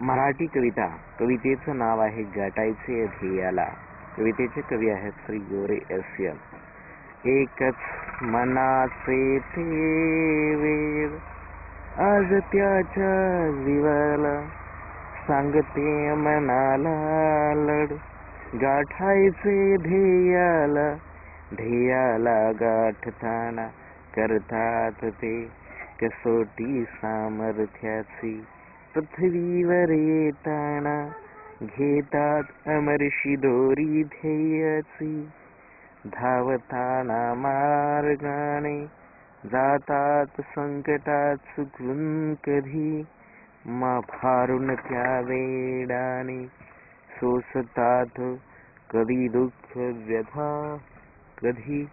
मराठी कविता. कवितेचं नाव आहे गाठायचे ध्येयाला. कवितेचे कवी आहेत श्री गोरे एस. एकच मनाचे ते वेळ आज त्याच्या जीवाला, सांगते मनाला लढ गाठायचे ध्येयाला. ध्येयाला गाठताना करतात ते कसोटी सामर्थ्याची. पृथ्वीवर येताना घेतात अमरशी दोरी ध्येयाची. धावताना मार्गाने जातात संकटात चुकून कधी. फारून त्या वेडाने सोसतात कधी दुःख व्यथा कधी.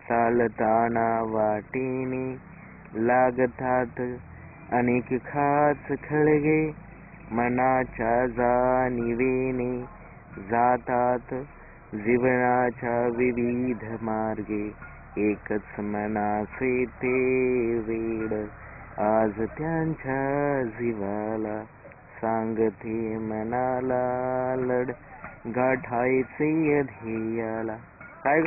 चालताना वाटेने लागतात अनेक खाच खळगे. मनाच्या जाणिवेने जातात जीवनाच्या विविध मार्गे. एकच मनाचे ते वेड आज त्यांच्या जीवाला, सांगते मनाला लढ गाठायचे ध्येयाला. काय